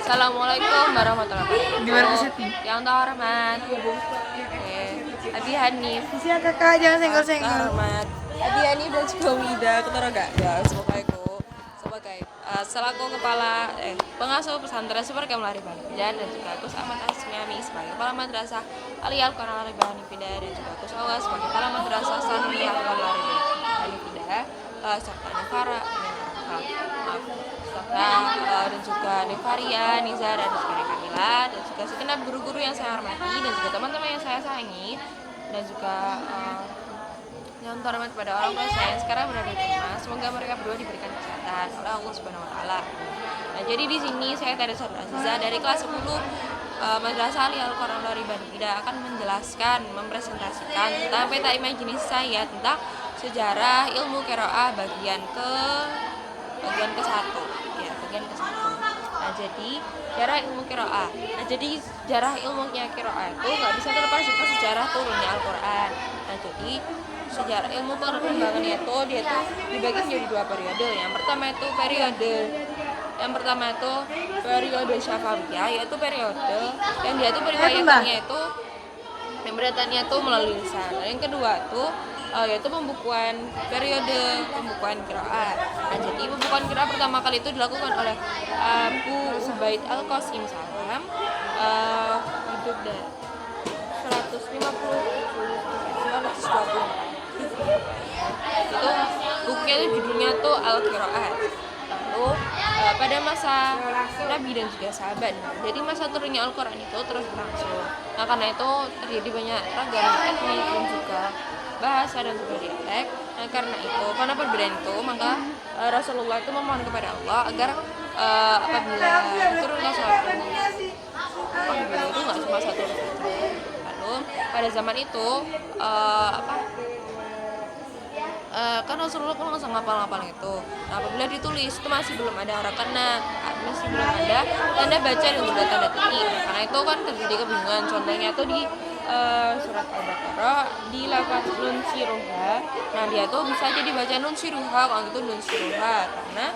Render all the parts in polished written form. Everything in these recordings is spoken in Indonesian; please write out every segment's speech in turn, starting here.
Assalamualaikum warahmatullahi Gimana wabarakatuh. pesetnya? Yang terhormat, oke, Abi Hanif, Siap kakak, jangan senggol-senggol. terhormat, Abi Hanif dan juga Wida, ketara gak ya, sebagai selaku kepala pengasuh pesantren Super Kamlari Banjar dan juga Gus Ahmad Asmiami sebagai kepala madrasah Aliyah Al-Qur'an Hanifida dan juga Gus Awas sebagai kepala madrasah Sanawiyah Al-Qur'an Hanifida serta Nefara dan juga Nevaria, Niza dan juga Kamila dan juga segenap guru-guru yang saya hormati dan juga teman-teman yang saya sayangi dan juga yang terhormat kepada orang tua saya yang sekarang berada di rumah. Semoga mereka berdua diberikan kesehatan oleh Allah Subhanahu wa taala. Nah, jadi di sini saya Tada Sadur Aziza dari kelas 10 Madrasah Aliyah Al-Qur'an tidak akan menjelaskan, mempresentasikan tentang peta imajinasi saya tentang sejarah ilmu qiraah bagian ke satu ya, bagian ke satu. Nah, jadi sejarah ilmu qiraah. Nah, jadi sejarah ilmunya qiraah itu nggak bisa terlepas dari sejarah turunnya Al-Qur'an. Nah, jadi sejarah ilmu perkembangannya itu dia tuh dibagi menjadi dua periode. Yang pertama itu periode Syafawiyah, yaitu periode yang dia tuh periwayatannya itu melalui lisan. Nah, yang kedua tuh yaitu periode pembukuan qiraat. Nah, jadi pembukuan qiraat pertama kali itu dilakukan oleh Abu Ubaid Al-Qasim Salam, hidup dari 150 itu bukunya itu judulnya tuh Al-Qiraat. Lalu pada masa Nabi dan juga sahabat, jadi masa turunnya Al-Quran itu terus berlangsung. Nah, karena itu terjadi banyak ragam etnik dan juga bahasa dan juga dialek. Nah, karena perbedaan itu maka Rasulullah itu memohon kepada Allah agar apabila turunnya suatu beliau itu nggak cuma satu. Lalu pada zaman itu kan Rasulullah kan langsung ngapal-ngapal itu. Nah, apabila ditulis itu masih belum ada harakana, masih belum ada tanda baca dan juga tanda ketik. Karena itu kan terjadi kebingungan. Contohnya tuh di surat Al-Baqarah di lafaz nun siruha. Nah, dia tuh bisa jadi baca nun siruha, kalau gitu nun siruha karena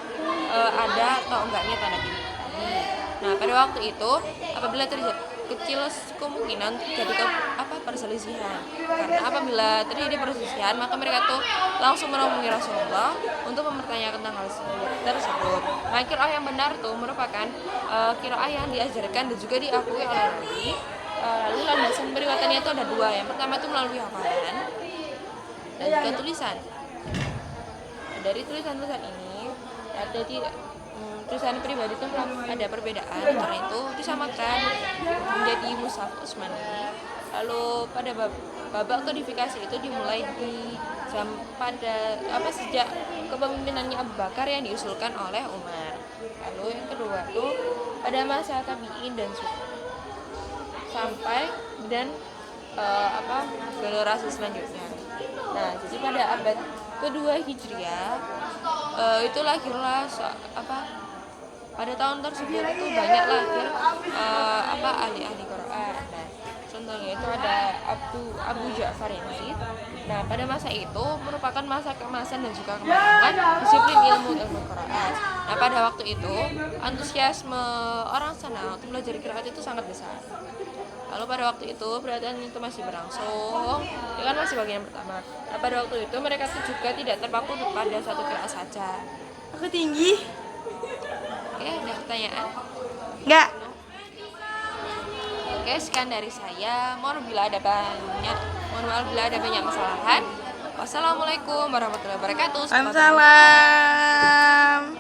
ada atau enggaknya tanda ketik tadi. Nah, pada waktu itu apabila terjadi kecil kemungkinan terjadi perselisihan, karena apabila terjadi perselisihan maka mereka tuh langsung menemui Rasulullah untuk mempertanyakan tentang hal tersebut. Nah, qiraah yang benar tuh merupakan qiraah yang diajarkan dan juga diakui oleh Nabi. Lalu landasan periwayatannya itu ada dua. Yang pertama itu melalui hafalan dan juga tulisan. Nah, dari tulisan-tulisan ini ada tulisan pribadi itu ada perbedaan, karena itu disamakan menjadi mushaf Utsmani. Lalu pada babak kodifikasi itu dimulai sejak kepemimpinannya Abu Bakar yang diusulkan oleh Umar. Lalu yang kedua tuh pada masa tabi'in dan sampai dan generasi selanjutnya. Nah, jadi pada abad kedua Hijriah itu lahirlah pada tahun tersebut itu banyak lahir ahli-ahli Quran. Nah, contohnya itu ada Abu Ja'far ini. Nah, pada masa itu merupakan masa keemasan dan juga kematangan disiplin ilmu Quran. Nah, pada waktu itu antusiasme orang sana untuk belajar qiraat itu sangat besar. Lalu pada waktu itu peradaban itu masih berlangsung, ya kan masih bagian pertama. Nah, pada waktu itu mereka tuh juga tidak terpaku pada satu qiraat saja. Aku tinggi. Oke, ada pertanyaan? Enggak. Oke, sekian dari saya. Mohon maaf bila ada banyak kesalahan. Wassalamualaikum warahmatullahi wabarakatuh. Waalaikumsalam.